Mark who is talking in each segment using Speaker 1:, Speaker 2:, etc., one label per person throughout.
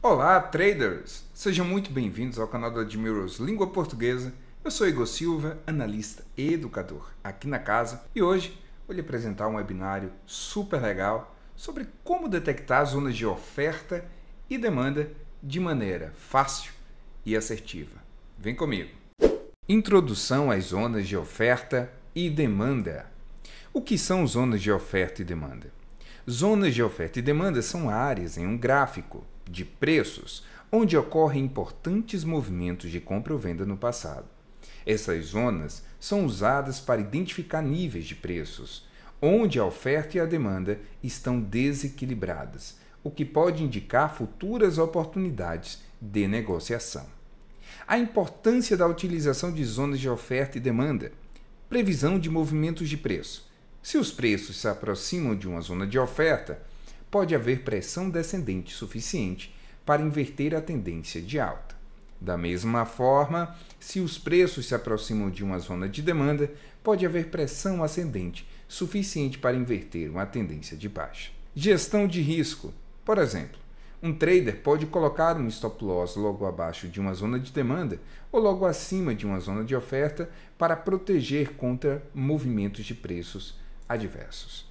Speaker 1: Olá, traders! Sejam muito bem-vindos ao canal da Admirals Língua Portuguesa. Eu sou Igor Silva, analista e educador aqui na casa, e hoje vou lhe apresentar um webinário super legal sobre como detectar zonas de oferta e demanda de maneira fácil e assertiva. Vem comigo! Introdução às zonas de oferta e demanda. O que são zonas de oferta e demanda? Zonas de oferta e demanda são áreas em um gráfico de preços onde ocorrem importantes movimentos de compra ou venda no passado. Essas zonas são usadas para identificar níveis de preços onde a oferta e a demanda estão desequilibradas, o que pode indicar futuras oportunidades de negociação. A importância da utilização de zonas de oferta e demanda. Previsão de movimentos de preço. Se os preços se aproximam de uma zona de oferta, pode haver pressão descendente suficiente para inverter a tendência de alta. Da mesma forma, se os preços se aproximam de uma zona de demanda, pode haver pressão ascendente suficiente para inverter uma tendência de baixa. Gestão de risco. Por exemplo, um trader pode colocar um stop loss logo abaixo de uma zona de demanda ou logo acima de uma zona de oferta para proteger contra movimentos de preços adversos.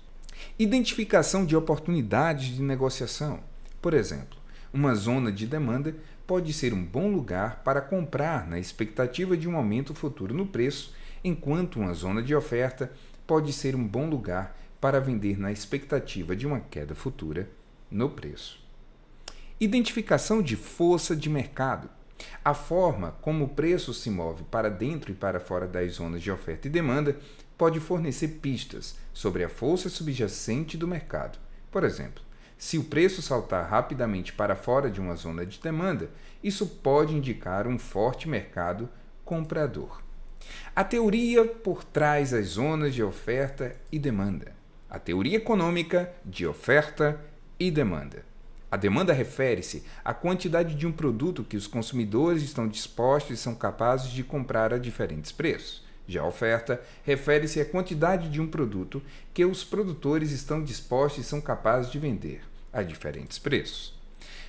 Speaker 1: Identificação de oportunidades de negociação. Por exemplo, uma zona de demanda pode ser um bom lugar para comprar na expectativa de um aumento futuro no preço, enquanto uma zona de oferta pode ser um bom lugar para vender na expectativa de uma queda futura no preço. Identificação de força de mercado. A forma como o preço se move para dentro e para fora das zonas de oferta e demanda pode fornecer pistas sobre a força subjacente do mercado. Por exemplo, se o preço saltar rapidamente para fora de uma zona de demanda, isso pode indicar um forte mercado comprador. A teoria por trás das zonas de oferta e demanda. A teoria econômica de oferta e demanda. A demanda refere-se à quantidade de um produto que os consumidores estão dispostos e são capazes de comprar a diferentes preços. Já a oferta refere-se à quantidade de um produto que os produtores estão dispostos e são capazes de vender a diferentes preços.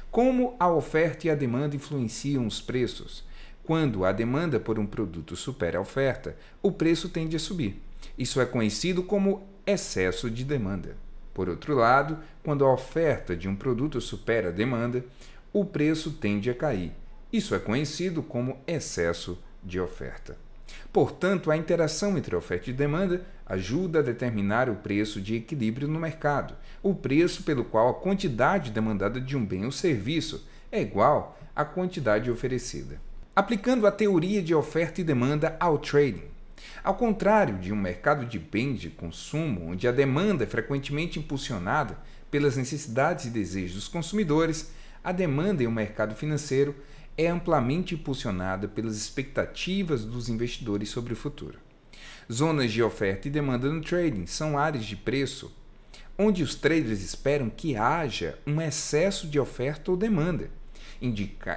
Speaker 1: Como a oferta e a demanda influenciam os preços? Quando a demanda por um produto supera a oferta, o preço tende a subir. Isso é conhecido como excesso de demanda. Por outro lado, quando a oferta de um produto supera a demanda, o preço tende a cair. Isso é conhecido como excesso de oferta. Portanto, a interação entre oferta e demanda ajuda a determinar o preço de equilíbrio no mercado, o preço pelo qual a quantidade demandada de um bem ou serviço é igual à quantidade oferecida. Aplicando a teoria de oferta e demanda ao trading. Ao contrário de um mercado de bens de consumo, onde a demanda é frequentemente impulsionada pelas necessidades e desejos dos consumidores, a demanda em um mercado financeiro é amplamente impulsionada pelas expectativas dos investidores sobre o futuro. Zonas de oferta e demanda no trading são áreas de preço onde os traders esperam que haja um excesso de oferta ou demanda.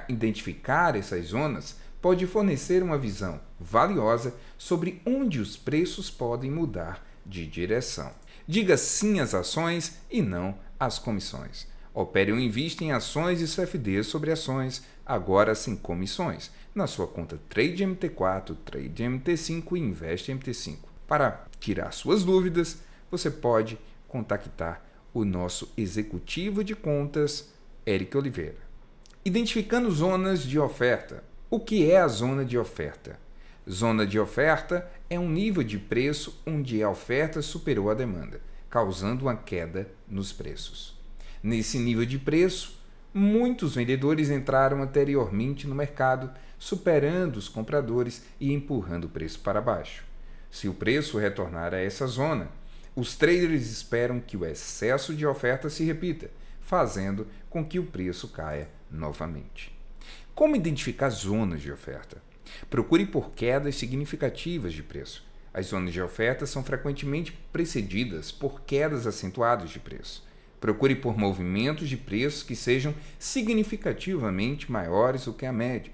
Speaker 1: Identificar essas zonas pode fornecer uma visão valiosa sobre onde os preços podem mudar de direção. Diga sim às ações e não às comissões. Opere ou invista em ações e CFDs sobre ações, agora sem comissões, na sua conta Trade MT4, Trade MT5 e Invest MT5. Para tirar suas dúvidas, você pode contactar o nosso executivo de contas, Eric Oliveira. Identificando zonas de oferta. O que é a zona de oferta? Zona de oferta é um nível de preço onde a oferta superou a demanda, causando uma queda nos preços. Nesse nível de preço, muitos vendedores entraram anteriormente no mercado, superando os compradores e empurrando o preço para baixo. Se o preço retornar a essa zona, os traders esperam que o excesso de oferta se repita, fazendo com que o preço caia novamente. Como identificar zonas de oferta? Procure por quedas significativas de preço. As zonas de oferta são frequentemente precedidas por quedas acentuadas de preço. Procure por movimentos de preços que sejam significativamente maiores do que a média.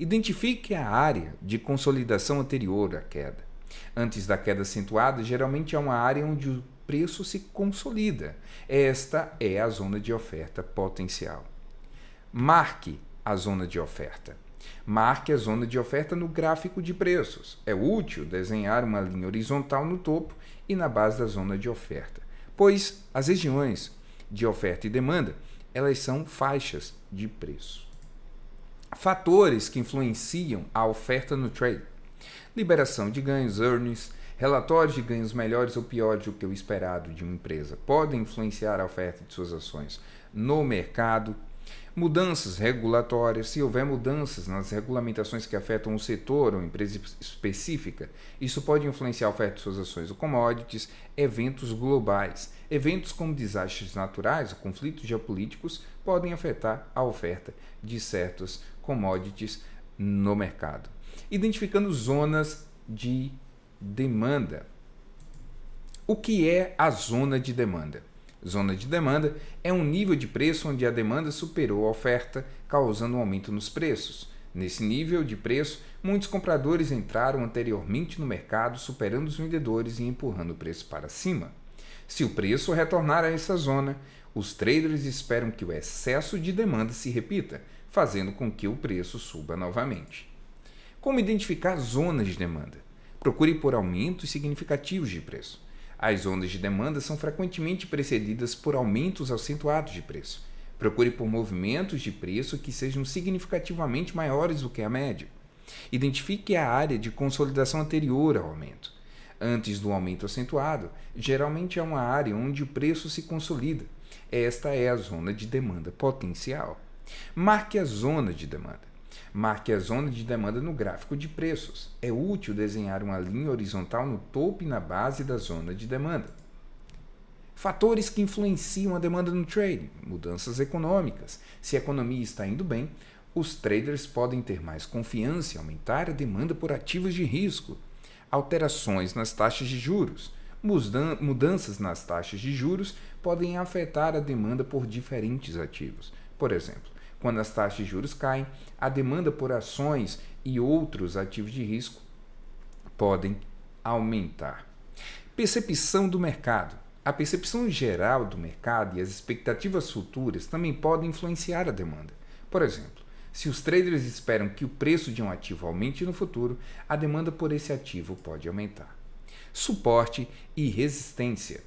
Speaker 1: Identifique a área de consolidação anterior à queda. Antes da queda acentuada, geralmente é uma área onde o preço se consolida. Esta é a zona de oferta potencial. Marque a zona de oferta. Marque a zona de oferta no gráfico de preços. É útil desenhar uma linha horizontal no topo e na base da zona de oferta, pois as regiões de oferta e demanda, elas são faixas de preço. Fatores que influenciam a oferta no trade: liberação de ganhos, earnings, relatórios de ganhos melhores ou piores do que o esperado de uma empresa podem influenciar a oferta de suas ações no mercado. Mudanças regulatórias: se houver mudanças nas regulamentações que afetam um setor ou empresa específica, isso pode influenciar a oferta de suas ações ou commodities. Eventos globais: eventos como desastres naturais ou conflitos geopolíticos podem afetar a oferta de certas commodities no mercado. Identificando zonas de demanda. O que é a zona de demanda? Zona de demanda é um nível de preço onde a demanda superou a oferta, causando um aumento nos preços. Nesse nível de preço, muitos compradores entraram anteriormente no mercado, superando os vendedores e empurrando o preço para cima. Se o preço retornar a essa zona, os traders esperam que o excesso de demanda se repita, fazendo com que o preço suba novamente. Como identificar zonas de demanda? Procure por aumentos significativos de preço. As ondas de demanda são frequentemente precedidas por aumentos acentuados de preço. Procure por movimentos de preço que sejam significativamente maiores do que a média. Identifique a área de consolidação anterior ao aumento. Antes do aumento acentuado, geralmente é uma área onde o preço se consolida. Esta é a zona de demanda potencial. Marque a zona de demanda. Marque a zona de demanda no gráfico de preços. É útil desenhar uma linha horizontal no topo e na base da zona de demanda. Fatores que influenciam a demanda no trading: mudanças econômicas. Se a economia está indo bem, os traders podem ter mais confiança e aumentar a demanda por ativos de risco. Alterações nas taxas de juros. Mudanças nas taxas de juros podem afetar a demanda por diferentes ativos. Por exemplo, quando as taxas de juros caem, a demanda por ações e outros ativos de risco podem aumentar. Percepção do mercado. A percepção geral do mercado e as expectativas futuras também podem influenciar a demanda. Por exemplo, se os traders esperam que o preço de um ativo aumente no futuro, a demanda por esse ativo pode aumentar. Suporte e resistência.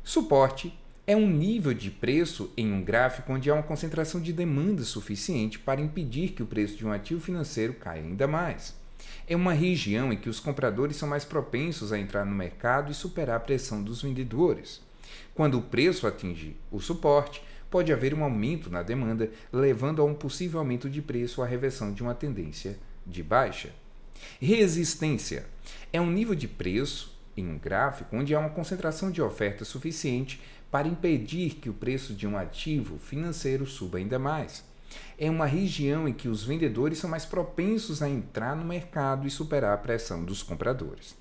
Speaker 1: Suporte é um nível de preço em um gráfico onde há uma concentração de demanda suficiente para impedir que o preço de um ativo financeiro caia ainda mais. É uma região em que os compradores são mais propensos a entrar no mercado e superar a pressão dos vendedores. Quando o preço atinge o suporte, pode haver um aumento na demanda, levando a um possível aumento de preço ou a reversão de uma tendência de baixa. Resistência é um nível de preço em um gráfico onde há uma concentração de oferta suficiente para impedir que o preço de um ativo financeiro suba ainda mais. É uma região em que os vendedores são mais propensos a entrar no mercado e superar a pressão dos compradores.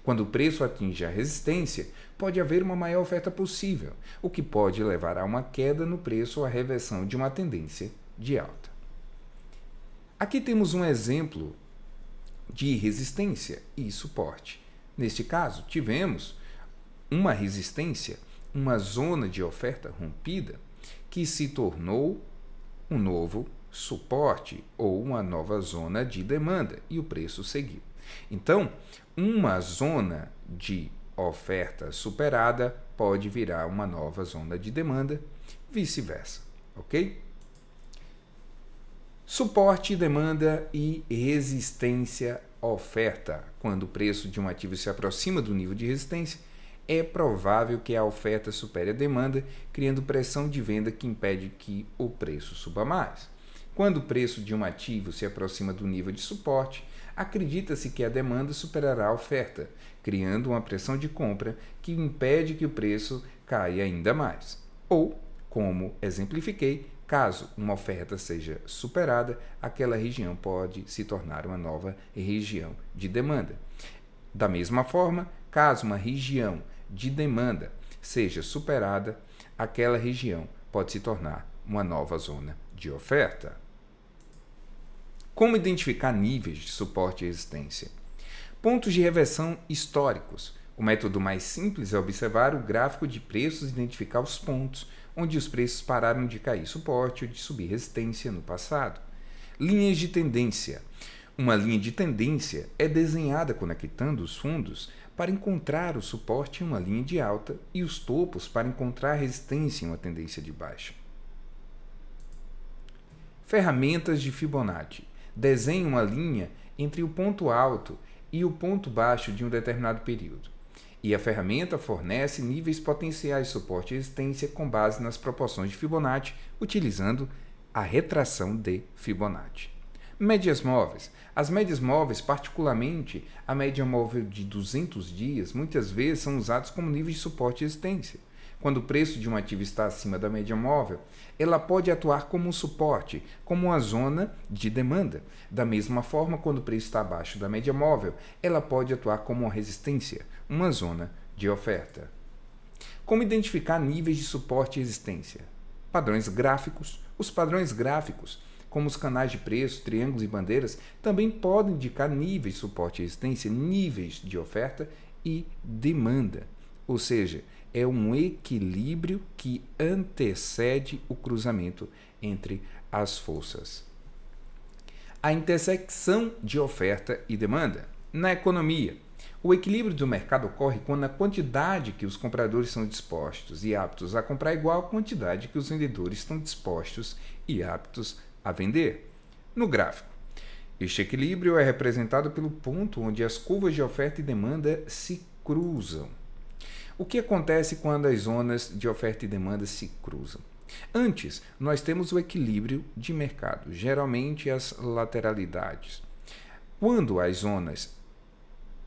Speaker 1: Quando o preço atinge a resistência, pode haver uma maior oferta possível, o que pode levar a uma queda no preço ou a reversão de uma tendência de alta. Aqui temos um exemplo de resistência e suporte. Neste caso, tivemos uma resistência, uma zona de oferta rompida, que se tornou um novo suporte ou uma nova zona de demanda e o preço seguiu. Então, uma zona de oferta superada pode virar uma nova zona de demanda, vice-versa, ok? Suporte, demanda e resistência oferta. Quando o preço de um ativo se aproxima do nível de resistência, é provável que a oferta supere a demanda, criando pressão de venda que impede que o preço suba mais. Quando o preço de um ativo se aproxima do nível de suporte, acredita-se que a demanda superará a oferta, criando uma pressão de compra que impede que o preço caia ainda mais. Ou, como exemplifiquei, caso uma oferta seja superada, aquela região pode se tornar uma nova região de demanda. Da mesma forma, caso uma região de demanda seja superada, aquela região pode se tornar uma nova zona de oferta. Como identificar níveis de suporte e resistência? Pontos de reversão históricos. O método mais simples é observar o gráfico de preços e identificar os pontos onde os preços pararam de cair suporte ou de subir resistência no passado. Linhas de tendência. Uma linha de tendência é desenhada conectando os fundos para encontrar o suporte em uma linha de alta e os topos para encontrar resistência em uma tendência de baixa. Ferramentas de Fibonacci. Desenhe uma linha entre o ponto alto e o ponto baixo de um determinado período. E a ferramenta fornece níveis potenciais de suporte e resistência com base nas proporções de Fibonacci, utilizando a retração de Fibonacci. Médias móveis. As médias móveis, particularmente a média móvel de 200 dias, muitas vezes são usadas como nível de suporte e resistência. Quando o preço de um ativo está acima da média móvel, ela pode atuar como um suporte, como uma zona de demanda. Da mesma forma, quando o preço está abaixo da média móvel, ela pode atuar como uma resistência, uma zona de oferta. Como identificar níveis de suporte e resistência? Padrões gráficos. Os padrões gráficos, como os canais de preço, triângulos e bandeiras, também podem indicar níveis de suporte e resistência, níveis de oferta e demanda. Ou seja, é um equilíbrio que antecede o cruzamento entre as forças. A intersecção de oferta e demanda. Na economia, o equilíbrio do mercado ocorre quando a quantidade que os compradores são dispostos e aptos a comprar é igual à quantidade que os vendedores estão dispostos e aptos a vender. No gráfico, este equilíbrio é representado pelo ponto onde as curvas de oferta e demanda se cruzam. O que acontece quando as zonas de oferta e demanda se cruzam? Antes, nós temos o equilíbrio de mercado, geralmente as lateralidades. Quando as zonas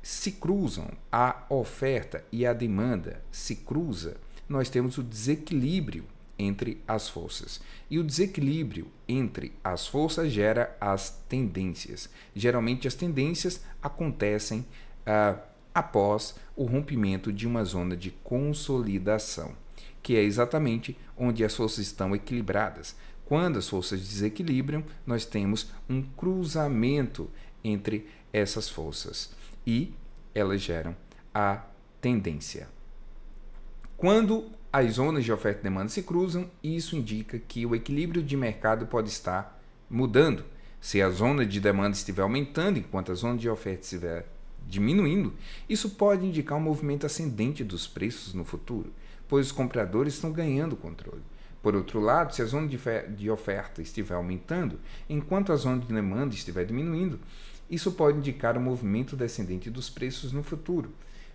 Speaker 1: se cruzam, a oferta e a demanda se cruzam, nós temos o desequilíbrio entre as forças. E o desequilíbrio entre as forças gera as tendências. Geralmente as tendências acontecem após o rompimento de uma zona de consolidação, que é exatamente onde as forças estão equilibradas. Quando as forças desequilibram, nós temos um cruzamento entre essas forças e elas geram a tendência. Quando as zonas de oferta e demanda se cruzam, isso indica que o equilíbrio de mercado pode estar mudando. Se a zona de demanda estiver aumentando enquanto a zona de oferta estiver diminuindo, isso pode indicar um movimento ascendente dos preços no futuro, pois os compradores estão ganhando controle. Por outro lado, se a zona de oferta estiver aumentando, enquanto a zona de demanda estiver diminuindo, isso pode indicar um movimento descendente dos preços no futuro,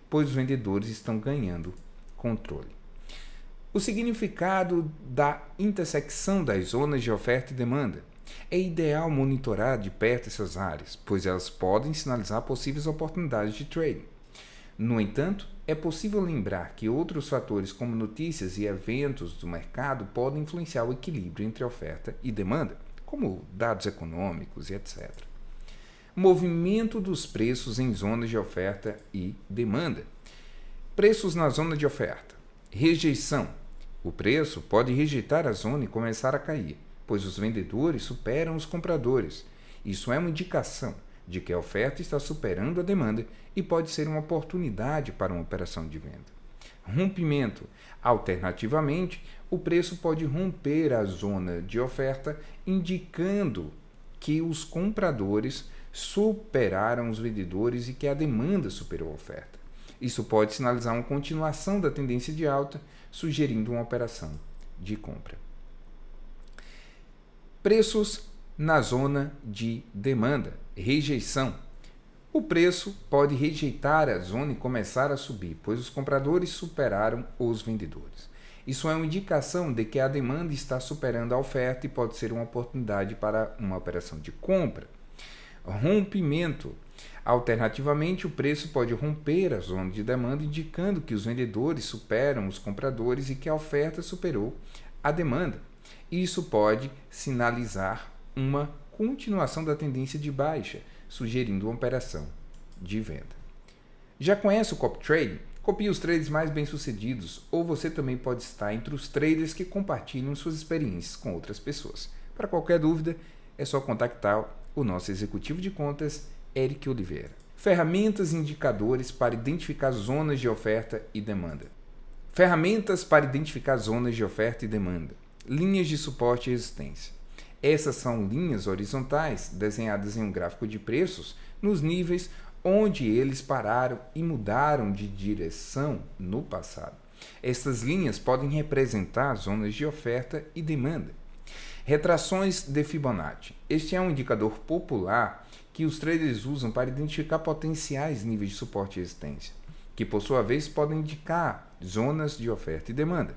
Speaker 1: pois os vendedores estão ganhando controle. O significado da intersecção das zonas de oferta e demanda. É ideal monitorar de perto essas áreas, pois elas podem sinalizar possíveis oportunidades de trading. No entanto, é possível lembrar que outros fatores como notícias e eventos do mercado podem influenciar o equilíbrio entre oferta e demanda, como dados econômicos e etc. Movimento dos preços em zonas de oferta e demanda. Preços na zona de oferta. Rejeição. O preço pode rejeitar a zona e começar a cair, pois os vendedores superam os compradores. Isso é uma indicação de que a oferta está superando a demanda e pode ser uma oportunidade para uma operação de venda. Rompimento. Alternativamente, o preço pode romper a zona de oferta, indicando que os compradores superaram os vendedores e que a demanda superou a oferta. Isso pode sinalizar uma continuação da tendência de alta, sugerindo uma operação de compra. Preços na zona de demanda. Rejeição. O preço pode rejeitar a zona e começar a subir, pois os compradores superaram os vendedores. Isso é uma indicação de que a demanda está superando a oferta e pode ser uma oportunidade para uma operação de compra. Rompimento. Alternativamente, o preço pode romper a zona de demanda, indicando que os vendedores superam os compradores e que a oferta superou a demanda. Isso pode sinalizar uma continuação da tendência de baixa, sugerindo uma operação de venda. Já conhece o copy trading? Copie os traders mais bem-sucedidos, ou você também pode estar entre os traders que compartilham suas experiências com outras pessoas. Para qualquer dúvida, é só contactar o nosso executivo de contas, Eric Oliveira. Ferramentas e indicadores para identificar zonas de oferta e demanda. Ferramentas para identificar zonas de oferta e demanda. Linhas de suporte e resistência. Essas são linhas horizontais desenhadas em um gráfico de preços nos níveis onde eles pararam e mudaram de direção no passado. Estas linhas podem representar zonas de oferta e demanda. Retrações de Fibonacci. Este é um indicador popular que os traders usam para identificar potenciais níveis de suporte e resistência, que por sua vez podem indicar zonas de oferta e demanda.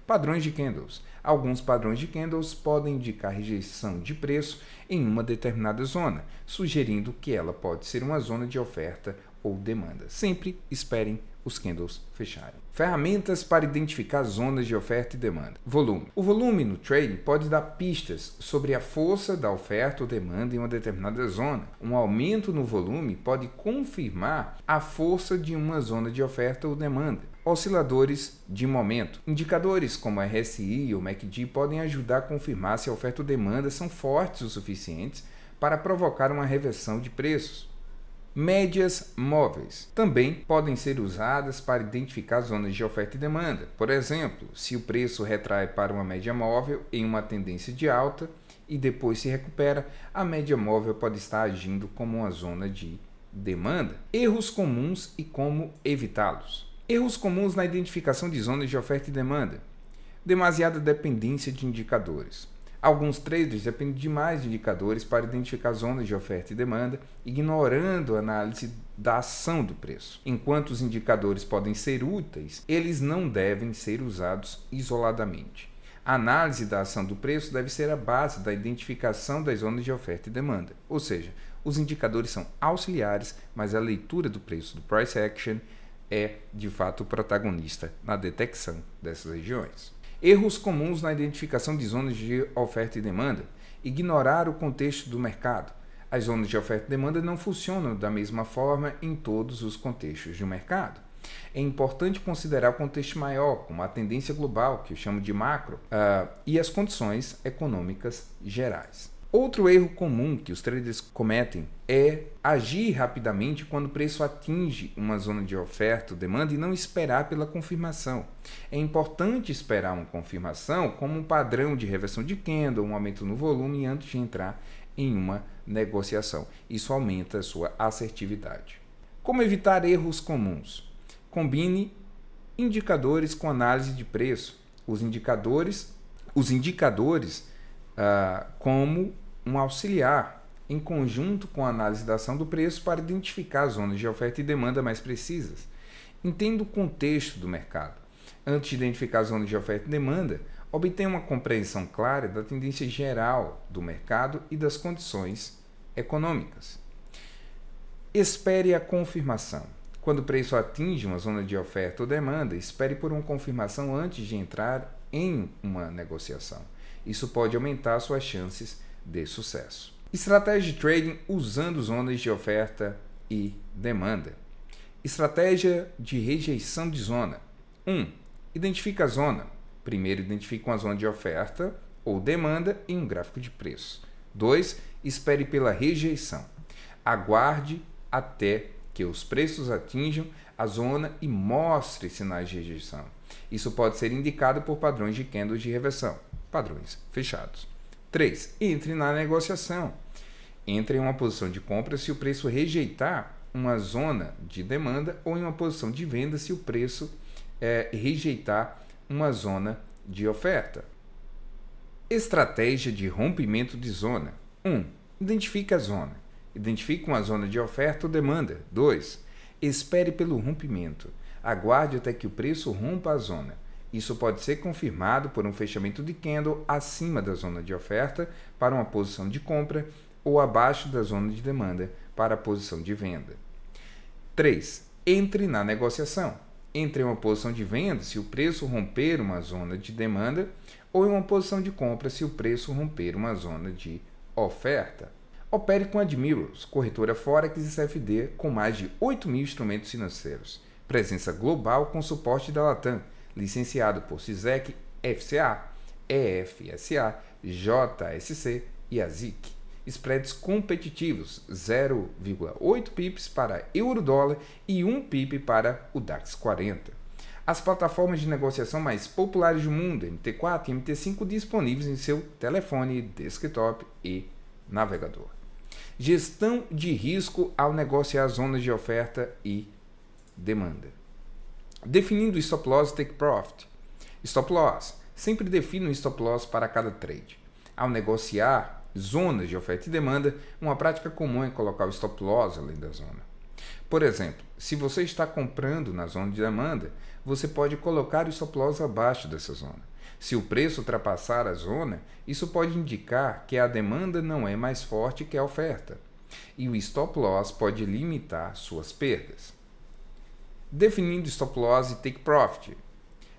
Speaker 1: Padrões de candles. Alguns padrões de candles podem indicar rejeição de preço em uma determinada zona, sugerindo que ela pode ser uma zona de oferta ou demanda. Sempre esperem os candles fecharem. Ferramentas para identificar zonas de oferta e demanda. Volume. O volume no trading pode dar pistas sobre a força da oferta ou demanda em uma determinada zona. Um aumento no volume pode confirmar a força de uma zona de oferta ou demanda. Osciladores de momento. Indicadores como a RSI ou MACD podem ajudar a confirmar se a oferta ou demanda são fortes o suficientes para provocar uma reversão de preços. Médias móveis também podem ser usadas para identificar zonas de oferta e demanda. Por exemplo, se o preço retrai para uma média móvel em uma tendência de alta e depois se recupera, a média móvel pode estar agindo como uma zona de demanda. Erros comuns e como evitá-los. Erros comuns na identificação de zonas de oferta e demanda. Demasiada dependência de indicadores. Alguns traders dependem demais de indicadores para identificar zonas de oferta e demanda, ignorando a análise da ação do preço. Enquanto os indicadores podem ser úteis, eles não devem ser usados isoladamente. A análise da ação do preço deve ser a base da identificação das zonas de oferta e demanda. Ou seja, os indicadores são auxiliares, mas a leitura do preço do price action é, de fato, o protagonista na detecção dessas regiões. Erros comuns na identificação de zonas de oferta e demanda. Ignorar o contexto do mercado. As zonas de oferta e demanda não funcionam da mesma forma em todos os contextos do mercado. É importante considerar o contexto maior, como a tendência global, que eu chamo de macro, e as condições econômicas gerais. Outro erro comum que os traders cometem é agir rapidamente quando o preço atinge uma zona de oferta ou demanda e não esperar pela confirmação. É importante esperar uma confirmação como um padrão de reversão de candle, um aumento no volume antes de entrar em uma negociação. Isso aumenta a sua assertividade. Como evitar erros comuns? Combine indicadores com análise de preço. Os indicadores como um auxiliar, em conjunto com a análise da ação do preço para identificar zonas de oferta e demanda mais precisas. Entenda o contexto do mercado. Antes de identificar zonas de oferta e demanda, obtenha uma compreensão clara da tendência geral do mercado e das condições econômicas. Espere a confirmação. Quando o preço atinge uma zona de oferta ou demanda, espere por uma confirmação antes de entrar em uma negociação. Isso pode aumentar suas chances de sucesso. Estratégia de trading usando zonas de oferta e demanda. Estratégia de rejeição de zona. 1. Identifique a zona. Primeiro, identifique uma zona de oferta ou demanda em um gráfico de preço. 2. Espere pela rejeição. Aguarde até que os preços atinjam a zona e mostre sinais de rejeição. Isso pode ser indicado por padrões de candles de reversão. Padrões fechados. 3. Entre na negociação. Entre em uma posição de compra se o preço rejeitar uma zona de demanda ou em uma posição de venda se o preço rejeitar uma zona de oferta. Estratégia de rompimento de zona. 1. Identifique a zona. Identifique uma zona de oferta ou demanda. 2. Espere pelo rompimento. Aguarde até que o preço rompa a zona. Isso pode ser confirmado por um fechamento de candle acima da zona de oferta para uma posição de compra ou abaixo da zona de demanda para a posição de venda. 3. Entre na negociação. Entre em uma posição de venda se o preço romper uma zona de demanda ou em uma posição de compra se o preço romper uma zona de oferta. Opere com a Admirals, corretora Forex e CFD com mais de 8.000 instrumentos financeiros. Presença global com suporte da Latam. Licenciado por CISEC, FCA, EFSA, JSC e ASIC. spreads competitivos, 0,8 pips para euro-dólar e 1 pip para o DAX 40. As plataformas de negociação mais populares do mundo, MT4 e MT5, disponíveis em seu telefone, desktop e navegador. Gestão de risco ao negociar zonas de oferta e demanda. Definindo stop loss e take profit. Stop loss. Sempre defina um stop loss para cada trade. Ao negociar zonas de oferta e demanda, uma prática comum é colocar o stop loss além da zona. Por exemplo, se você está comprando na zona de demanda, você pode colocar o stop loss abaixo dessa zona. Se o preço ultrapassar a zona, isso pode indicar que a demanda não é mais forte que a oferta, e o stop loss pode limitar suas perdas. Definindo stop loss e take profit.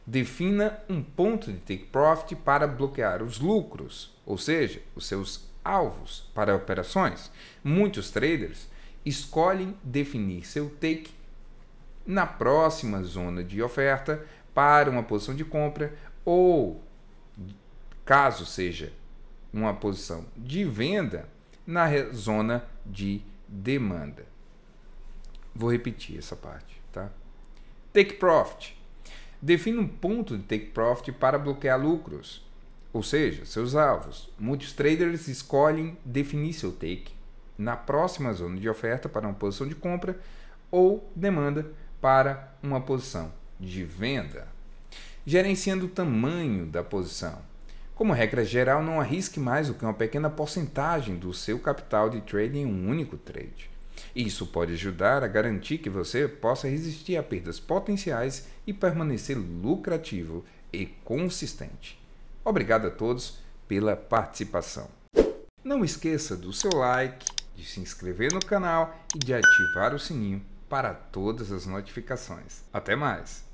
Speaker 1: Defina um ponto de take profit para bloquear os lucros, ou seja, os seus alvos para operações. Muitos traders escolhem definir seu take na próxima zona de oferta para uma posição de compra ou, caso seja uma posição de venda, na zona de demanda. Vou repetir essa parte, tá? Take profit. Defina um ponto de take profit para bloquear lucros, ou seja, seus alvos. Muitos traders escolhem definir seu take na próxima zona de oferta para uma posição de compra ou demanda para uma posição de venda. Gerenciando o tamanho da posição. Como regra geral, não arrisque mais do que uma pequena porcentagem do seu capital de trade em um único trade. Isso pode ajudar a garantir que você possa resistir a perdas potenciais e permanecer lucrativo e consistente. Obrigado a todos pela participação. Não esqueça do seu like, de se inscrever no canal e de ativar o sininho para todas as notificações. Até mais!